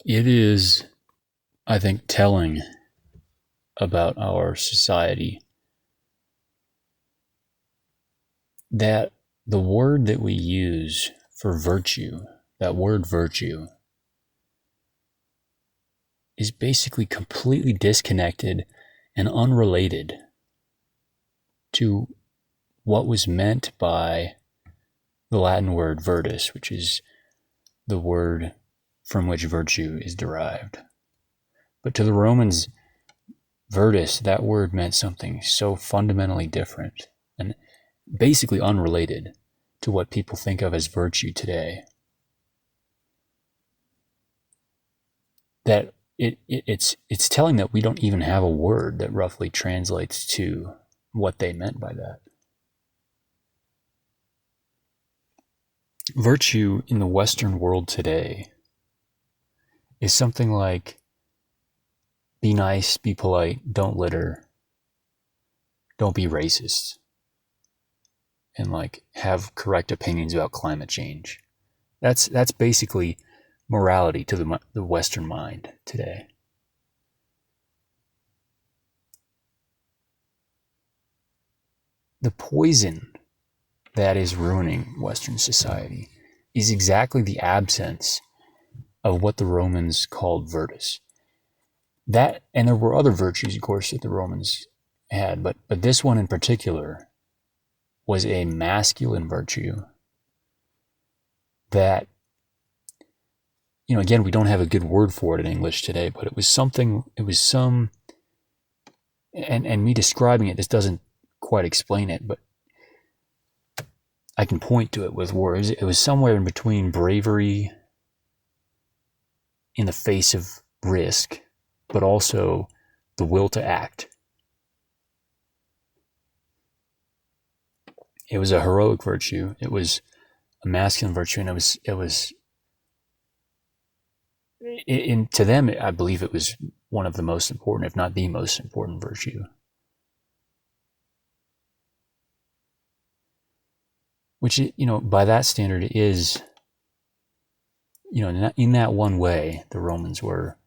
It is, I think, telling about our society that the word that we use for virtue, that word virtue, is basically completely disconnected and unrelated to what was meant by the Latin word virtus, which is the word from which virtue is derived. But to the Romans, virtus, that word meant something so fundamentally different and basically unrelated to what people think of as virtue today, that it's telling that we don't even have a word that roughly translates to what they meant by that. Virtue in the Western world today is something like be nice, be polite, don't litter, don't be racist, and like have correct opinions about climate change. That's basically morality to the Western mind today. The poison that is ruining Western society is exactly the absence of what the Romans called virtus. That, and there were other virtues, of course, that the Romans had, but this one in particular was a masculine virtue that, again, we don't have a good word for it in English today, but it was some, and me describing it, this doesn't quite explain it, but I can point to it with words. It was somewhere in between bravery in the face of risk, but also the will to act. It was a heroic virtue. It was a masculine virtue, and to them, I believe it was one of the most important, if not the most important virtue. Which, by that standard is, in that one way, the Romans were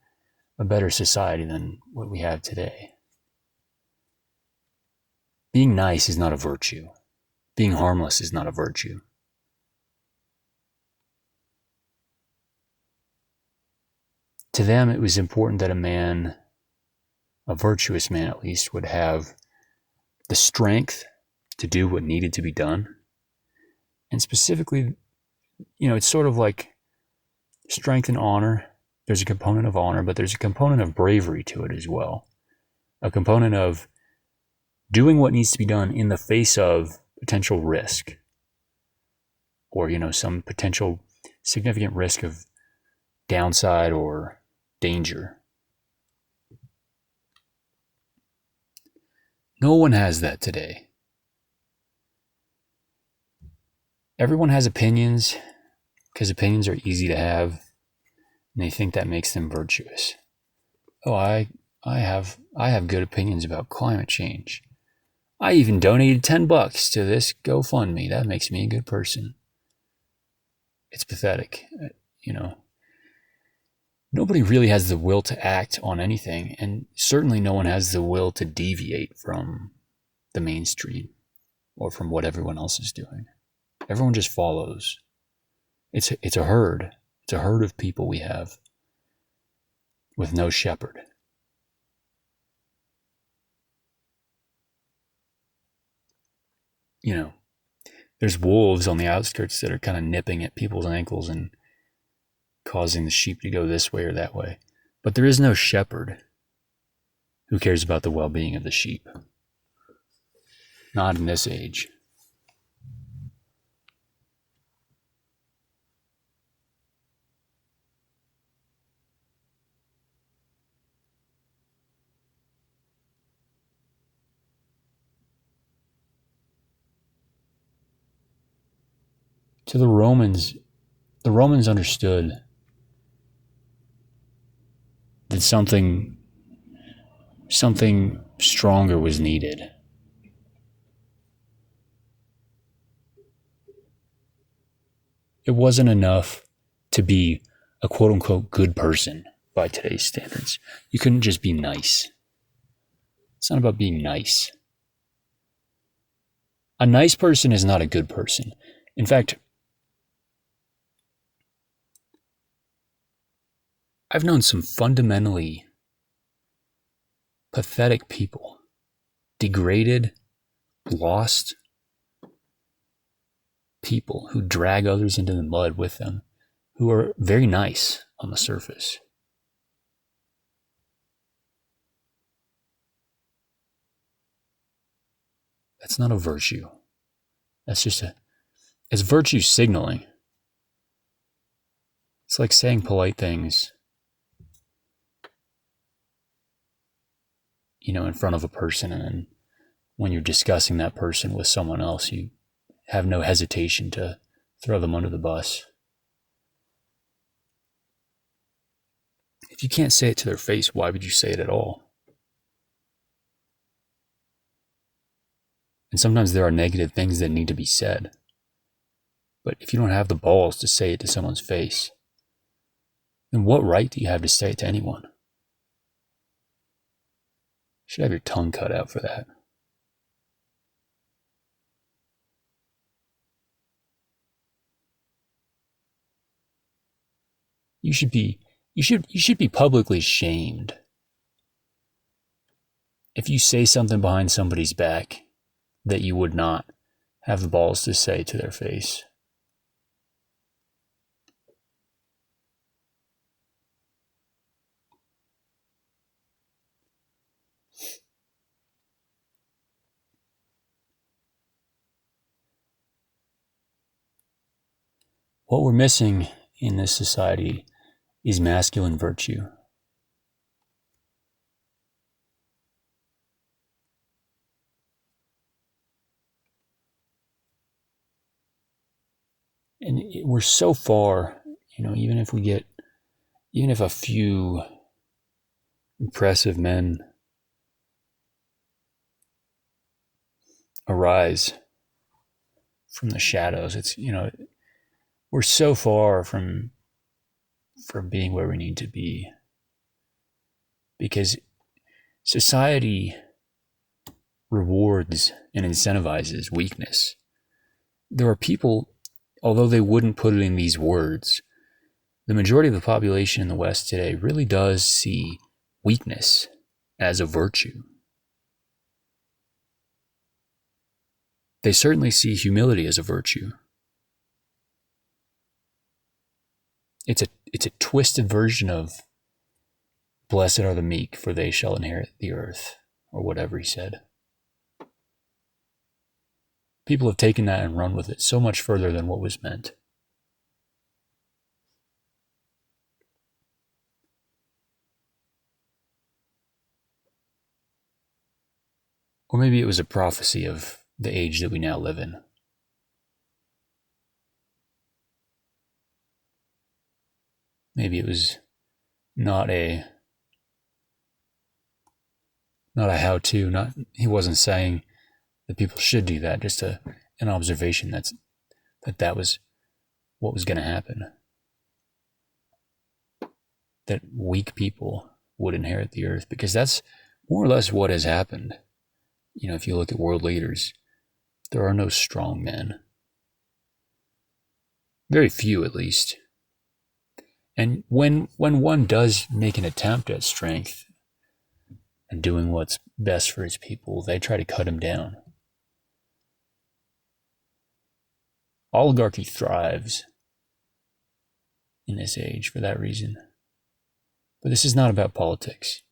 a better society than what we have today. Being nice is not a virtue. Being harmless is not a virtue. To them, it was important that a man, a virtuous man at least, would have the strength to do what needed to be done. And specifically, it's sort of like strength and honor. There's a component of honor, but there's a component of bravery to it as well. A component of doing what needs to be done in the face of potential risk, or, some potential significant risk of downside or danger. No one has that today. Everyone has opinions because opinions are easy to have, and they think that makes them virtuous. Oh, I have good opinions about climate change. I even donated $10 to this GoFundMe. That makes me a good person. It's pathetic, Nobody really has the will to act on anything, and certainly no one has the will to deviate from the mainstream or from what everyone else is doing. Everyone just follows. It's a herd. It's a herd of people we have with no shepherd. There's wolves on the outskirts that are kind of nipping at people's ankles and causing the sheep to go this way or that way. But there is no shepherd who cares about the well-being of the sheep. Not in this age. To the Romans understood that something stronger was needed. It wasn't enough to be a quote unquote good person by today's standards. You couldn't just be nice. It's not about being nice. A nice person is not a good person. In fact, I've known some fundamentally pathetic people, degraded, lost people who drag others into the mud with them, who are very nice on the surface. That's not a virtue. That's just it's virtue signaling. It's like saying polite things, in front of a person, and then when you're discussing that person with someone else, you have no hesitation to throw them under the bus. If you can't say it to their face, why would you say it at all? And sometimes there are negative things that need to be said. But if you don't have the balls to say it to someone's face, then what right do you have to say it to anyone? You should have your tongue cut out for that. You should be publicly shamed if you say something behind somebody's back that you would not have the balls to say to their face. What we're missing in this society is masculine virtue. And we're so far, even if a few impressive men arise from the shadows, we're so far from being where we need to be, because society rewards and incentivizes weakness. There are people, although they wouldn't put it in these words, the majority of the population in the West today really does see weakness as a virtue. They certainly see humility as a virtue. It's a twisted version of "Blessed are the meek, for they shall inherit the earth," or whatever he said. People have taken that and run with it so much further than what was meant. Or maybe it was a prophecy of the age that we now live in. Maybe it was not a how-to. He wasn't saying that people should do that. Just an observation that was what was going to happen. That weak people would inherit the earth, because that's more or less what has happened. If you look at world leaders, there are no strong men. Very few, at least. And when one does make an attempt at strength and doing what's best for his people, they try to cut him down. Oligarchy thrives in this age for that reason. But this is not about politics.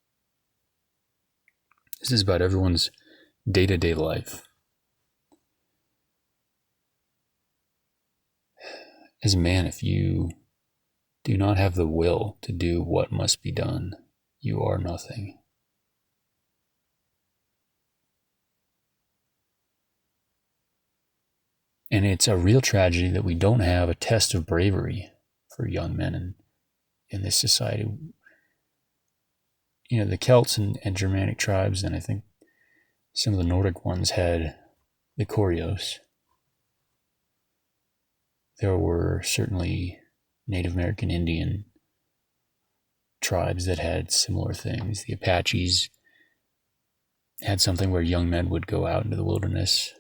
This is about everyone's day-to-day life. As a man, if you do not have the will to do what must be done, you are nothing. And it's a real tragedy that we don't have a test of bravery for young men in this society. The Celts and Germanic tribes, and I think some of the Nordic ones, had the Kurios. There were certainly Native American Indian tribes that had similar things. The Apaches had something where young men would go out into the wilderness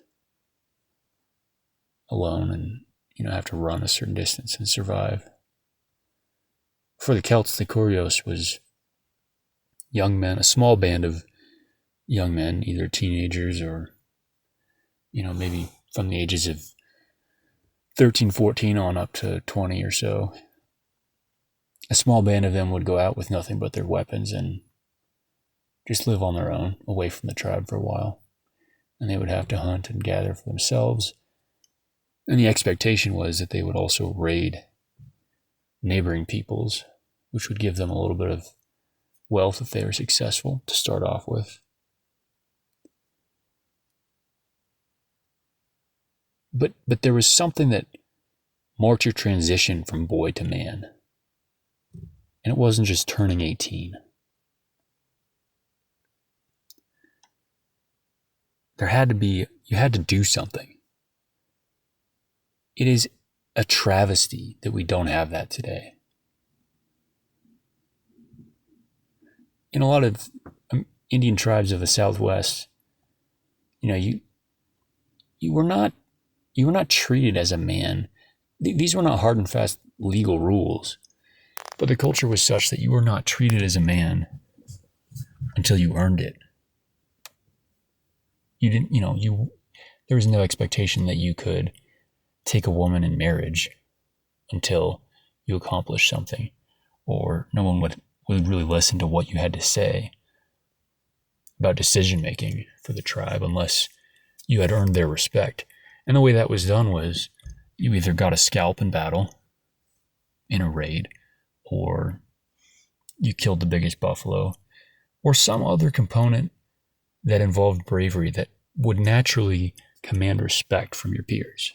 alone and, have to run a certain distance and survive. For the Celts, the Kurios was young men, a small band of young men, either teenagers or, maybe from the ages of 13, 14 on up to 20 or so. A small band of them would go out with nothing but their weapons and just live on their own, away from the tribe for a while. And they would have to hunt and gather for themselves. And the expectation was that they would also raid neighboring peoples, which would give them a little bit of wealth if they were successful to start off with. But there was something that marked your transition from boy to man. And it wasn't just turning 18. You had to do something. It is a travesty that we don't have that today. In a lot of Indian tribes of the Southwest, you were not treated as a man. These were not hard and fast legal rules, but the culture was such that you were not treated as a man until you earned it. You didn't, there was no expectation that you could take a woman in marriage until you accomplished something, or no one would really listen to what you had to say about decision making for the tribe unless you had earned their respect. And the way that was done was you either got a scalp in battle in a raid, or you killed the biggest buffalo, or some other component that involved bravery that would naturally command respect from your peers.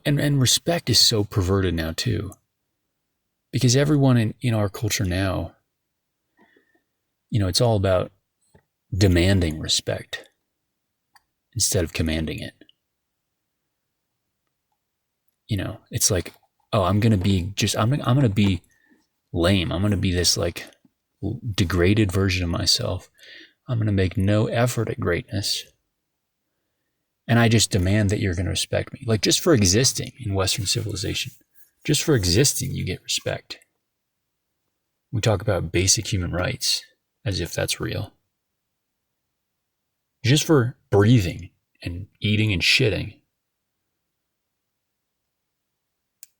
And respect is so perverted now too, because everyone in our culture now, it's all about demanding respect instead of commanding it. It's like, oh, I'm going to be lame. I'm going to be this like degraded version of myself. I'm going to make no effort at greatness. And I just demand that you're going to respect me. Like, just for existing in Western civilization, just for existing, you get respect. We talk about basic human rights as if that's real. Just for breathing and eating and shitting,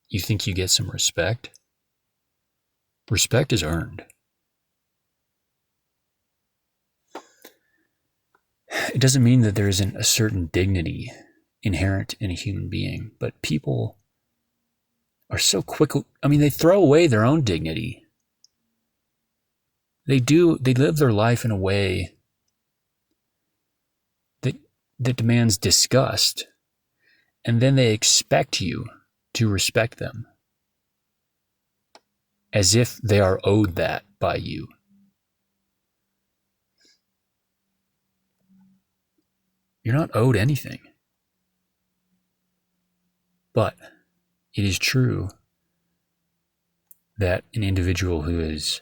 you think you get some respect? Respect is earned. It doesn't mean that there isn't a certain dignity inherent in a human being, but people are so quick. They throw away their own dignity. They live their life in a way that demands disgust, and then they expect you to respect them as if they are owed that by you. You're not owed anything. But it is true that an individual who is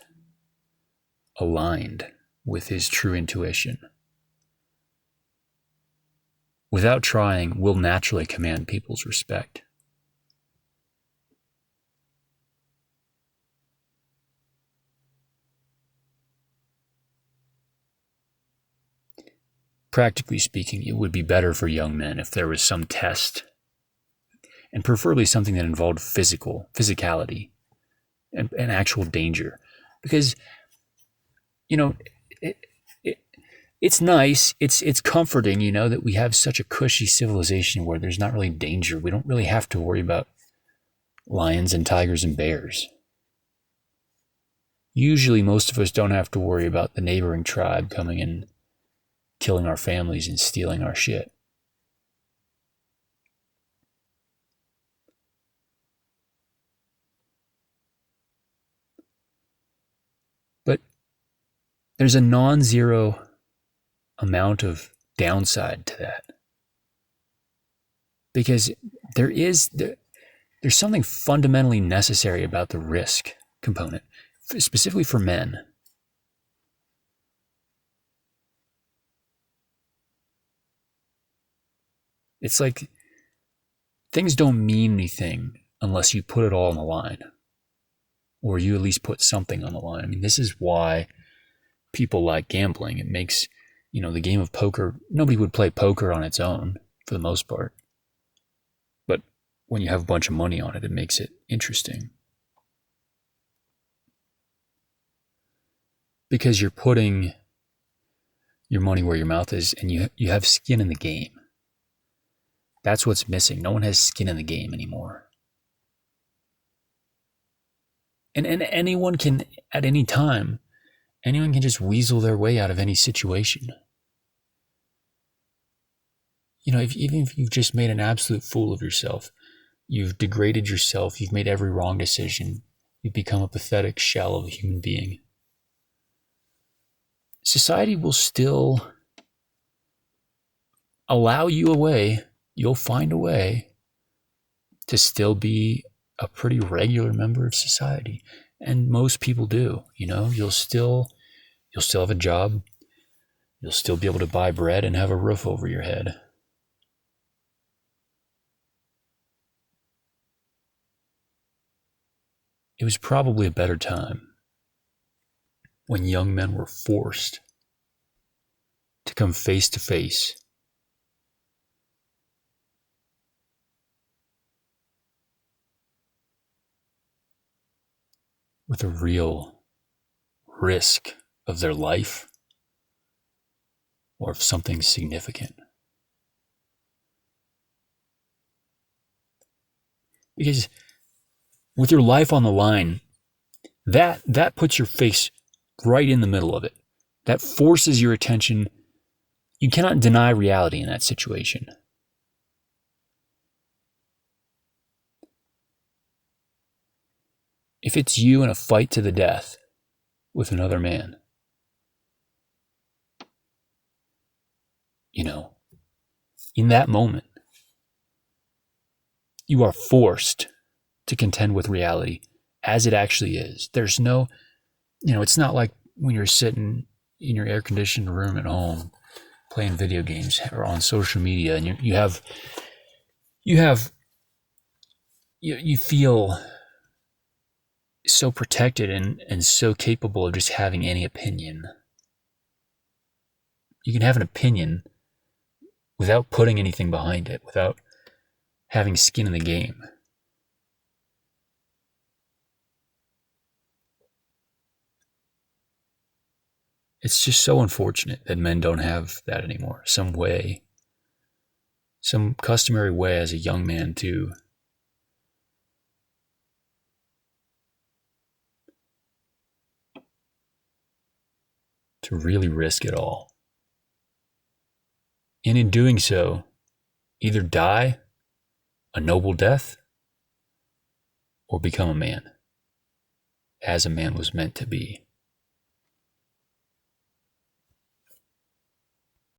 aligned with his true intuition, without trying, will naturally command people's respect. Practically speaking, it would be better for young men if there was some test, and preferably something that involved physicality and actual danger. Because, it's nice, it's comforting, that we have such a cushy civilization where there's not really danger. We don't really have to worry about lions and tigers and bears. Usually most of us don't have to worry about the neighboring tribe coming in, killing our families and stealing our shit. But there's a non-zero amount of downside to that. because there's something fundamentally necessary about the risk component, specifically for men. It's like things don't mean anything unless you put it all on the line, or you at least put something on the line. I mean, this is why people like gambling. It makes, the game of poker, nobody would play poker on its own for the most part. But when you have a bunch of money on it, it makes it interesting. Because you're putting your money where your mouth is, and you have skin in the game. That's what's missing. No one has skin in the game anymore. And anyone can, at any time, anyone can just weasel their way out of any situation. Even if you've just made an absolute fool of yourself, you've degraded yourself, you've made every wrong decision, you've become a pathetic shell of a human being, society will still allow you a way. You'll find a way to still be a pretty regular member of society. And most people do. You'll still have a job. You'll still be able to buy bread and have a roof over your head. It was probably a better time when young men were forced to come face to face with a real risk of their life or of something significant. Because with your life on the line, that puts your face right in the middle of it. That forces your attention. You cannot deny reality in that situation. If it's you in a fight to the death with another man, in that moment, you are forced to contend with reality as it actually is. There's no, it's not like when you're sitting in your air-conditioned room at home playing video games or on social media, and you feel so protected and so capable of just having any opinion. You can have an opinion without putting anything behind it, without having skin in the game. It's just so unfortunate that men don't have that anymore. Some customary way as a young man to really risk it all. And in doing so, either die a noble death or become a man, as a man was meant to be.